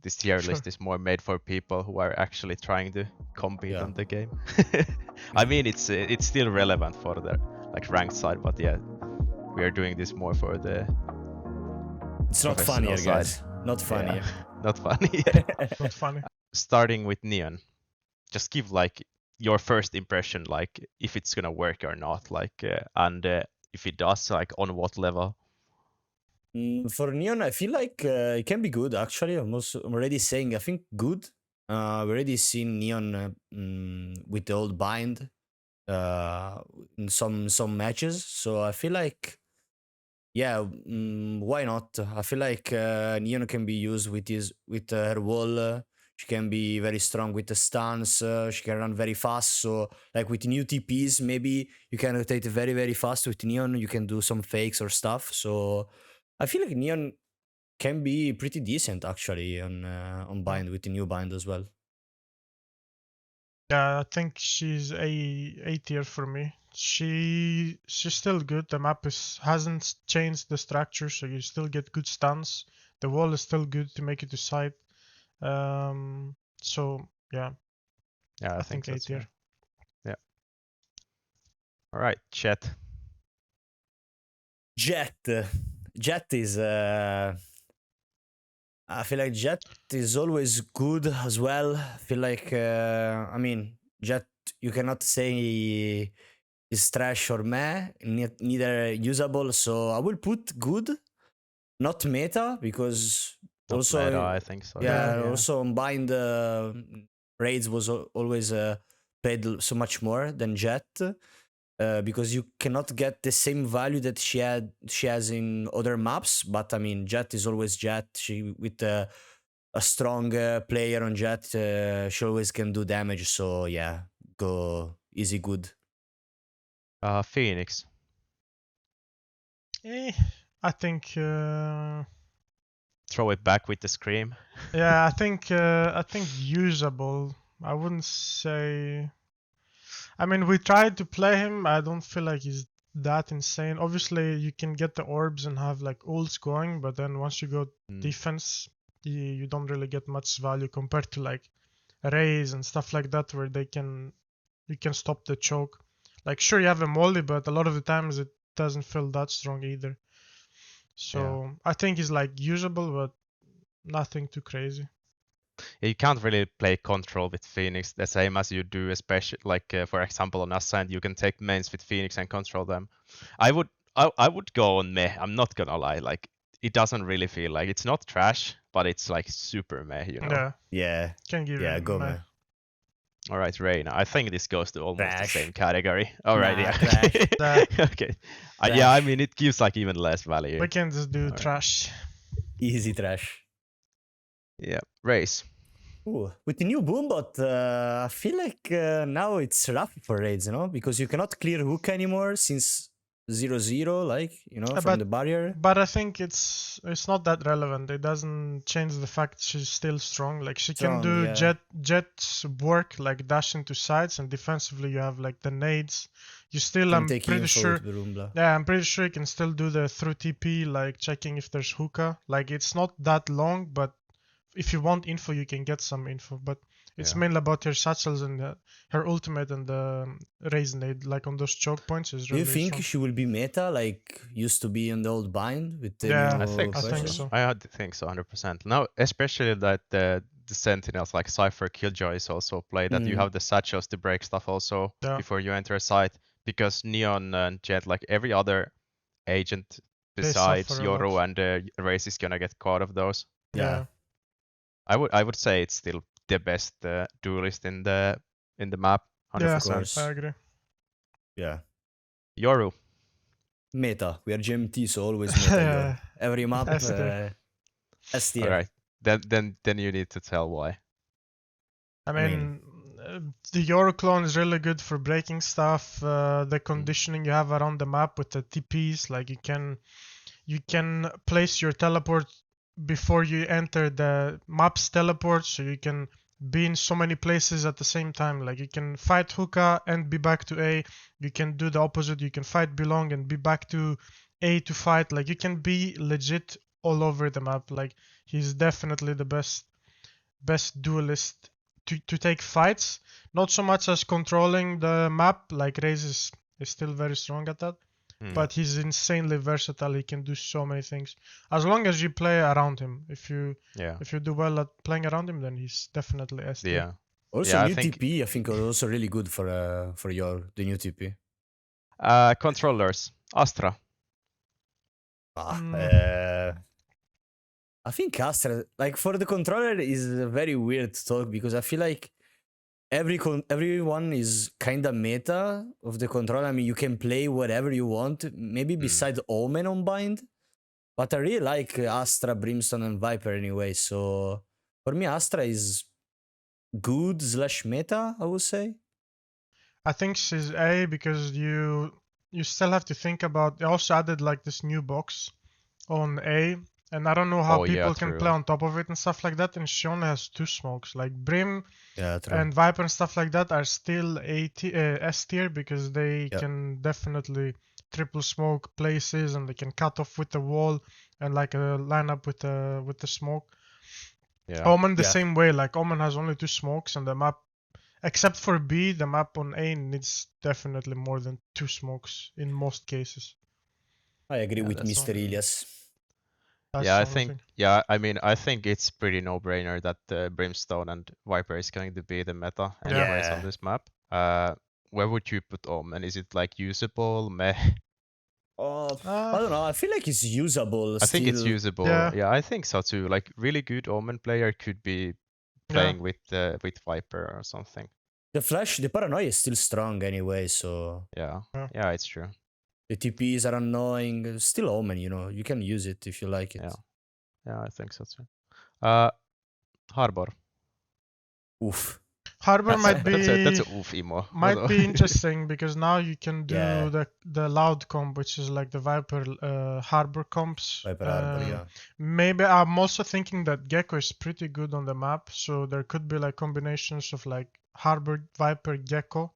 this tier list is more made for people who are actually trying to compete on the game. I mean, it's still relevant for the like ranked side, but yeah, we are doing this more for the. It's not funnier, guys. Not funnier. Yeah, not funny. Not funny. Starting with Neon, just give like your first impression, like if it's gonna work or not, like and if it does, like on what level. For Neon, I feel like it can be good, actually. I'm already saying, I think, good. We already seen Neon with the old bind in some matches. So I feel like, yeah, why not? I feel like Neon can be used with her wall. She can be very strong with the stuns. She can run very fast. So, like with new TPs, maybe you can rotate very, very fast with Neon. You can do some fakes or stuff. So, I feel like Neon can be pretty decent actually on bind with the new bind as well. Yeah, I think she's A tier for me. She's still good. The map hasn't changed the structure, so you still get good stuns. The wall is still good to make it to side. So yeah. Yeah, I think A tier. Yeah. All right, Jett. Jett is. I feel like Jett is always good as well. I feel like I mean Jett, you cannot say is trash or meh, neither usable. So I will put good, not meta, because Not also meta, I think so. Yeah, Yeah. also on bind Raze was always played so much more than Jett. Because you cannot get the same value that she has in other maps. But I mean, Jett is always Jett. She with a strong player on Jett, she always can do damage. So yeah, go easy good. Phoenix. I think. Throw it back with the scream. Yeah, I think usable. I wouldn't say. I mean, we tried to play him. I don't feel like he's that insane. Obviously, you can get the orbs and have like ults going, but then once you go defense, you don't really get much value compared to like Raze and stuff like that, where you can stop the choke. Like sure, you have a molly, but a lot of the times it doesn't feel that strong either. So I think he's like usable, but nothing too crazy. Yeah, you can't really play control with Phoenix the same as you do, especially like for example on Ascent, you can take mains with Phoenix and control them. I would go on meh. I'm not gonna lie, like it doesn't really feel like it's not trash, but it's like super meh, you know. Yeah. Can give Yeah, him go meh. meh. All right, Reyna. I think this goes to almost Trash. the same category. All right, Nah, yeah. Okay. Trash. Yeah, I mean it gives like even less value. We can just do All trash. Easy trash. Yeah, Raze. Ooh, with the new Boombot, I feel like now it's rough for raids, you know, because you cannot clear hook anymore since 0-0, like, you know, from the barrier. But I think it's not that relevant. It doesn't change the fact she's still strong. Like she can do Jett's work, like dash into sides, and defensively you have like the nades. You still, I'm pretty sure. Yeah, I'm pretty sure you can still do the through TP, like checking if there's hookah. Like it's not that long, but if you want info, you can get some info. But it's mainly about her satchels and her ultimate and the Raze nade, like on those choke points. Is really do you think strong. she will be meta like used to be in the old bind with the Yeah, new I think so. I think so 100%. Now, especially that the sentinels like Cypher Killjoy is also played, that you have the satchels to break stuff also before you enter a site, because Neon and Jett, like every other agent besides Yoru and Raze is gonna get caught of those. Yeah. I would say it's still the best duelist in the map, 100%. Yeah, I agree. Yeah. Yoru. Meta. We are GMT, so always meta. Yoru. Every map. S tier. All right. Then you need to tell why. I mean the Yoru clone is really good for breaking stuff. The conditioning you have around the map with the TPs, like you can place your teleport before you enter the map's teleport, so you can be in so many places at the same time. Like you can fight hookah and be back to A. You can do the opposite. You can fight belong and be back to A to fight. Like you can be legit all over the map. Like he's definitely the best best duelist to take fights. Not so much as controlling the map, like Raze is still very strong at that. But he's insanely versatile. He can do so many things. As long as you play around him. If you do well at playing around him, then he's definitely S tier. Yeah. Also, Yeah, new TP, I think, are also really good for Yoru, the new TP. Controllers. Astra. I think Astra, like for the controller, is a very weird talk because I feel like everyone is kind of meta of the controller. I mean, you can play whatever you want, maybe beside Omen on bind, but I really like Astra, Brimstone, and Viper anyway. So for me, Astra is good / meta, I would say. I think she's A because you still have to think about. They also added like this new box on A, and I don't know how people can play on top of it and stuff like that. And she only has 2 smokes. Like Brim and Viper and stuff like that are still S tier because they can definitely triple smoke places and they can cut off with the wall and like line up with the smoke. Omen the same way. Like Omen has only 2 smokes and the map. Except for B, the map on A needs definitely more than 2 smokes in most cases. I agree with Mr. Elias. I think it's pretty no-brainer that Brimstone and Viper is going to be the meta anyways on this map. Where would you put Omen? Is it like usable? Meh? I don't know. I feel like it's usable. I think it's usable. Yeah, I think so too. Like really good Omen player could be playing with Viper or something. The paranoia is still strong anyway, so yeah, it's true. The TPs are annoying. Still Omen, you can use it if you like it. Yeah, I think so too. Harbor. Oof. Harbor might be that's a oof emo. Might be interesting because now you can do the loud comp, which is like the Viper Harbor comps. Viper Harbor, Maybe I'm also thinking that Gekko is pretty good on the map, so there could be like combinations of like Harbor, Viper, Gekko,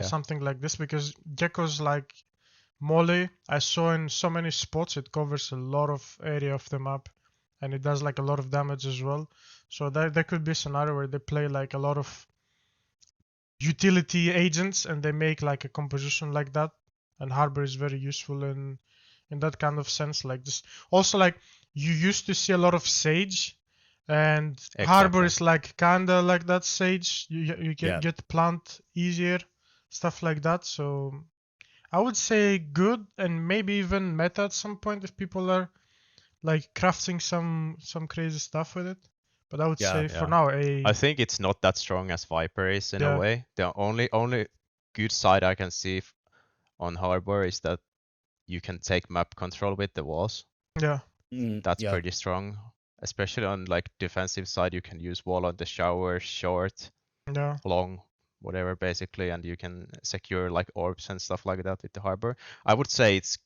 something like this, because Gekko's like Molly. I saw in so many spots it covers a lot of area of the map, and it does like a lot of damage as well. So there could be a scenario where they play like a lot of utility agents and they make like a composition like that, and Harbor is very useful in that kind of sense. Like this, also like you used to see a lot of Sage, and Harbor is like kinda like that Sage. You can get plant easier, stuff like that. So I would say good, and maybe even meta at some point if people are like crafting some crazy stuff with it. But I would say for now I think it's not that strong as Viper is in a way. The only good side I can see on Harbor is that you can take map control with the walls. Yeah. That's pretty strong. Especially on like defensive side, you can use wall on the shower, short, long, whatever basically, and you can secure like orbs and stuff like that with the Harbor. I would say it's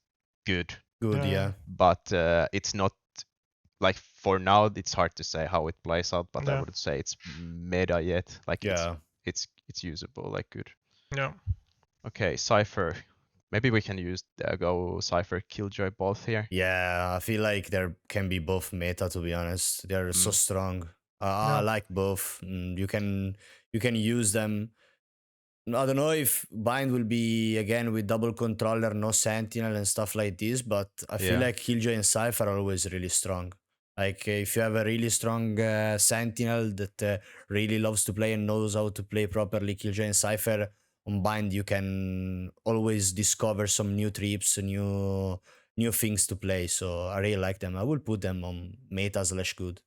good. Good, But it's not. Like for now, it's hard to say how it plays out, but I wouldn't say it's meta yet. Like it's usable, like good. Yeah. Okay, Cypher. Maybe we can go Cypher Killjoy both here. Yeah, I feel like there can be both meta. To be honest, they're so strong. I like both. You can use them. I don't know if bind will be again with double controller, no sentinel and stuff like this, but I feel like Killjoy and Cypher are always really strong. Like if you have a really strong sentinel that really loves to play and knows how to play properly, Killjoy and Cypher on bind, you can always discover some new trips, new things to play. So I really like them. I will put them on meta / good.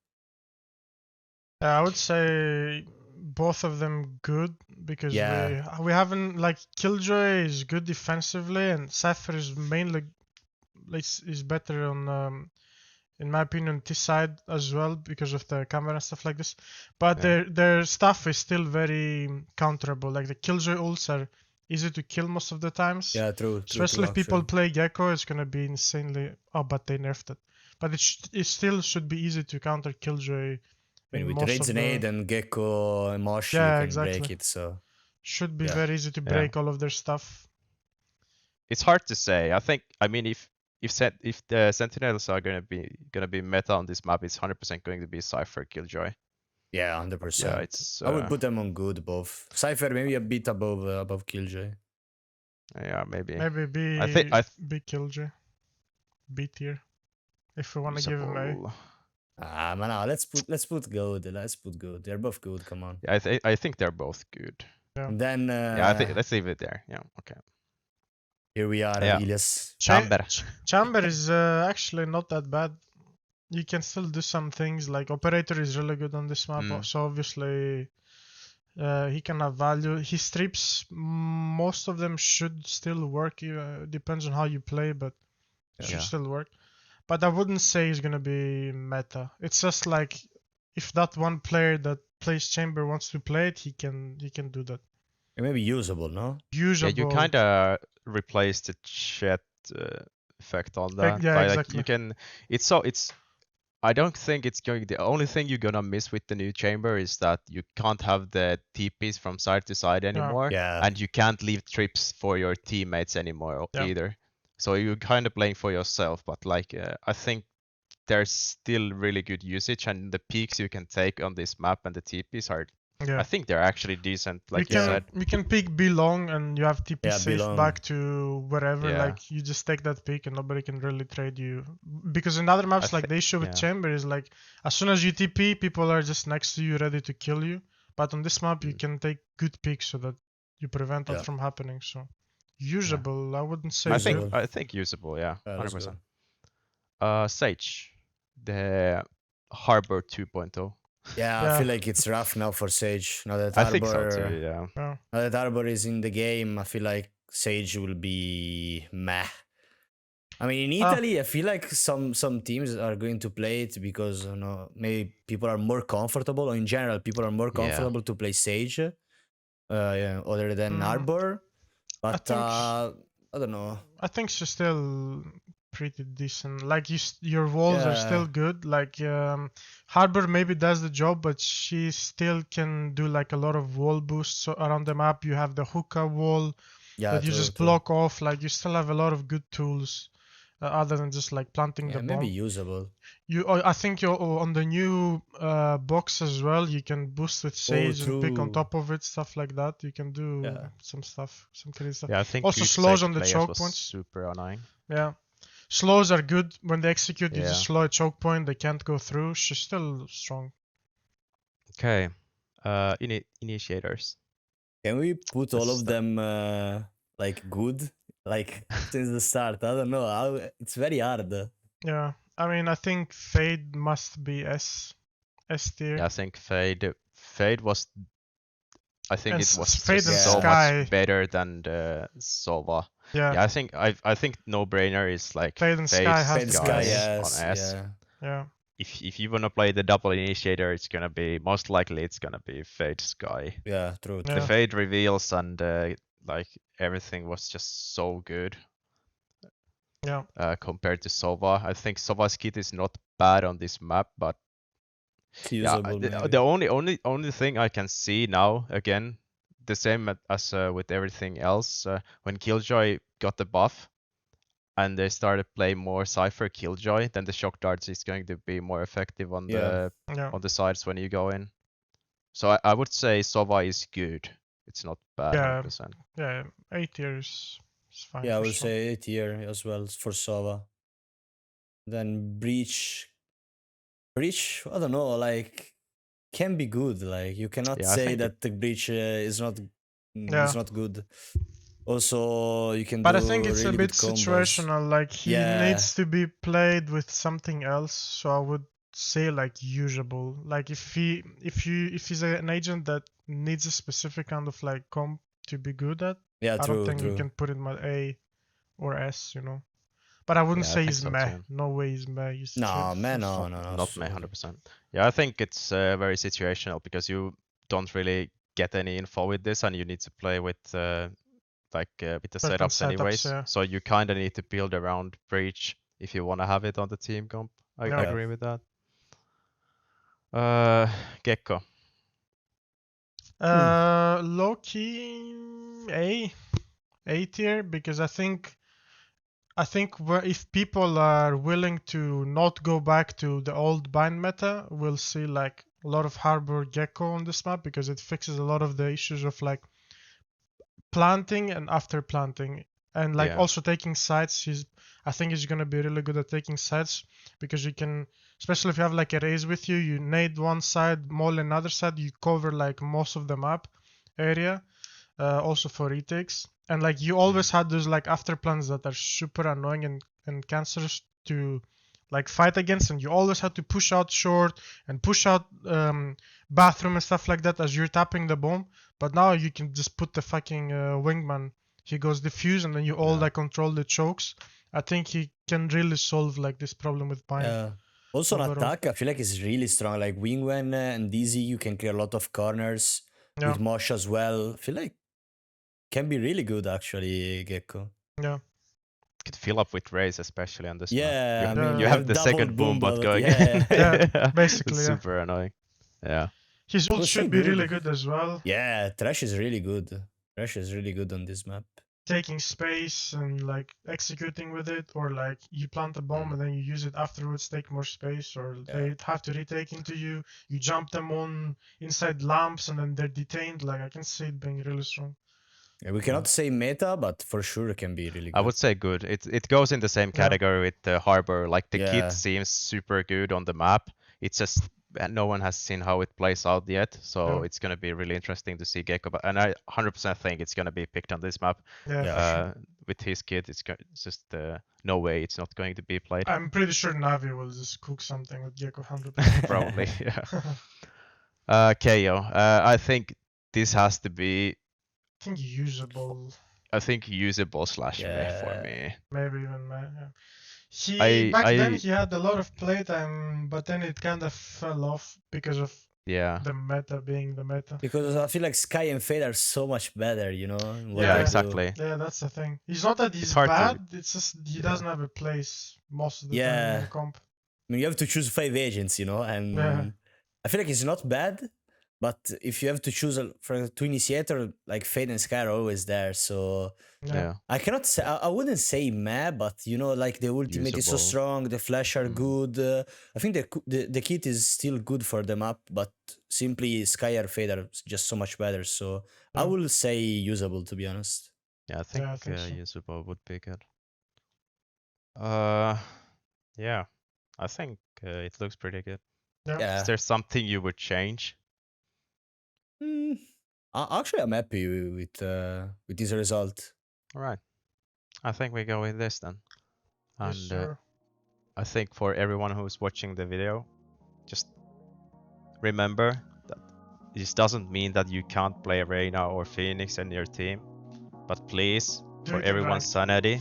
I would say both of them good because we haven't like Killjoy is good defensively and Cypher is mainly is better on in my opinion T side as well because of the camera and stuff like this. But their stuff is still very counterable. Like the Killjoy ults are easy to kill most of the times. Yeah, true. Especially if people play Gekko, it's gonna be insanely. Oh, but they nerfed it. But it still should be easy to counter Killjoy. With Raze and Gekko emotion, you can break it. So should be very easy to break all of their stuff. It's hard to say. I mean, if the Sentinels are gonna be meta on this map, it's 100% going to be Cypher Killjoy. Yeah, 100%. Yeah, it's. I would put them on good both. Cypher maybe a bit above Killjoy. Yeah, maybe. Maybe B Killjoy. B tier. If we want to give him A. Usable. Man, no, let's put good. Let's put good. They're both good. Come on. Yeah, I think they're both good. Yeah. And then Yeah, I think let's leave it there. Yeah, okay. here we are, Yeah. Elias. Chamber. Chamber is actually not that bad. You can still do some things, like Operator is really good on this map, so obviously he can have value. His trips, most of them should still work. Depends on how you play, but should still work. But I wouldn't say he's gonna be meta. It's just like if that one player that plays Chamber wants to play it, he can do that. It may be usable, no? Usable. Yeah, you kind of replace the Jett effect on that. Yeah, exactly. You can. It's. I don't think it's going. The only thing you're gonna miss with the new chamber is that you can't have the TPs from side to side anymore, and you can't leave trips for your teammates anymore either. So you're kind of playing for yourself. But like, I think there's still really good usage, and the peaks you can take on this map and the TPs are. I think they're actually decent, like you said. You can pick B long and you have TP safe back to wherever. Yeah. Like you just take that pick and nobody can really trade you. Because in other maps, like they show with Chamber, is like as soon as you TP, people are just next to you ready to kill you. But on this map, you can take good picks so that you prevent that from happening. So usable, I wouldn't say. I think usable, yeah, 100%. Sage, the Harbor 2.0. Yeah, I feel like it's rough now for Sage. Now that I think so too, yeah. Now that Arbor is in the game, I feel like Sage will be meh. I mean, in Italy, I feel like some teams are going to play it because maybe people are more comfortable, or in general, people are more comfortable to play Sage, other than Arbor. But I don't know. I think she's still pretty decent. Like your walls are still good. Like Harbor maybe does the job, but she still can do like a lot of wall boosts around the map. You have the hookah wall that you just block off. Like you still have a lot of good tools other than just like planting the bomb. Maybe usable. I think you're on the new box as well. You can boost with Sage and pick on top of it, stuff like that. You can do some stuff, some crazy stuff. Yeah, I think also slows on the choke was points. Super annoying. Yeah. Slows are good when they execute. You just slow a choke point, they can't go through. She's still strong. Okay, initiators. Can we put all of them like good, like since the start? I don't know. It's very hard. Yeah, I mean, I think Fade must be S tier. Yeah, I think Fade was. I think it was Fade so Skye. much better than the Sova. Yeah, I think no brainer is like Fade and Skye have Skye, yes. on S. Yeah. If you wanna play the double initiator, it's gonna be most likely it's gonna be Fade Skye. Yeah, true. The Fade reveals and like everything was just so good. Yeah. Compared to Sova, I think Sova's kit is not bad on this map, but the only thing I can see now, again, the same as with everything else, when Killjoy got the buff and they started playing more Cypher Killjoy, then the shock darts is going to be more effective on the sides when you go in. So I would say Sova is good. It's not bad. Yeah, 100%. yeah, 8 years is fine. Yeah, I would say 8 tier as well for Sova. Then Breach, I don't know, like can be good. Like you cannot say that the Breach is not good. Also, you can. But I think it's really a bit situational. Like he needs to be played with something else. So I would say like usable. Like if he's an agent that needs a specific kind of like comp to be good at. I don't think you can put him at A or S. But I wouldn't say he's meh. Too. No way he's meh. No, meh, no. Not meh, 100%. Yeah, I think it's very situational because you don't really get any info with this, and you need to play with with the setups anyways. Yeah. So you kind of need to build around Breach if you want to have it on the team comp. I agree with that. Gekko. Low key A tier, because I think if people are willing to not go back to the old bind meta, we'll see like a lot of Harbor Gekko on this map because it fixes a lot of the issues of like planting and after planting, and like also taking sites. I think he's gonna be really good at taking sites because you can, especially if you have like a Raze with you, you nade one side, maul another side, you cover like most of the map area. Also for retakes, and like you always had those like after plans that are super annoying and cancerous to like fight against, and you always had to push out short and push out bathroom and stuff like that as you're tapping the bomb. But now you can just put the fucking wingman, he goes diffuse, and then you all like control the chokes. I think he can really solve like this problem with bind. Also on attack, I feel like it's really strong. Like wingman and DZ, you can clear a lot of corners. With Mosh as well. I feel like can be really good actually, Gekko. Yeah. Could fill up with Raze, especially on this map. I mean, you have the second boom bot going. Basically, it's super annoying. Yeah. His ult should be really good as well. Yeah, Thresh is really good. Thresh is really good on this map. Taking space and like executing with it, or like you plant a bomb and then you use it afterwards, take more space, or they have to retake into you. You jump them on inside lamps and then they're detained. Like I can see it being really strong. Yeah, we cannot say meta, but for sure it can be really good. I would say good. It goes in the same category with the Harbor. Like the kit seems super good on the map. It's just no one has seen how it plays out yet, so it's gonna be really interesting to see Gekko. And I 100% think it's gonna be picked on this map. With his kit, it's just no way it's not going to be played. I'm pretty sure Navi will just cook something with Gekko 100%. Probably, yeah. KO. I think this has to be. I think usable. I think usable / meh for me. Maybe even meh. Yeah. Back then he had a lot of playtime, but then it kind of fell off because of the meta being the meta. Because I feel like Skye and Fade are so much better, you know? Yeah, exactly. Yeah, that's the thing. It's not that he's bad, it's just he doesn't have a place most of the time in the comp. I mean, you have to choose 5 agents, you know? And I feel like it's not bad, but if you have to choose for 2 initiator, like Fade and Skye are always there, so... I cannot say, I wouldn't say meh, but you know, like the ultimate is so strong, the flash are good. I think the kit is still good for the map, but simply Skye or Fade are just so much better. So I will say usable, to be honest. Yeah, I think so. Usable would be good. Yeah, I think it looks pretty good. Yeah. Is there something you would change? Actually, I'm happy with this result. All right, I think we go with this then. And yes, I think for everyone who's watching the video, just remember that this doesnn't mean that you can't play Reyna or Phoenix in your team, but please, for everyone's sanity,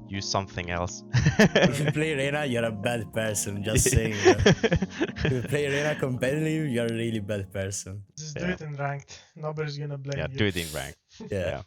use something else. If you play Reyna, you're a bad person. Just saying. If you play Reyna competitive, you're a really bad person. Just do it in ranked. Nobody's gonna blame you. Yeah, do it in ranked. Yeah.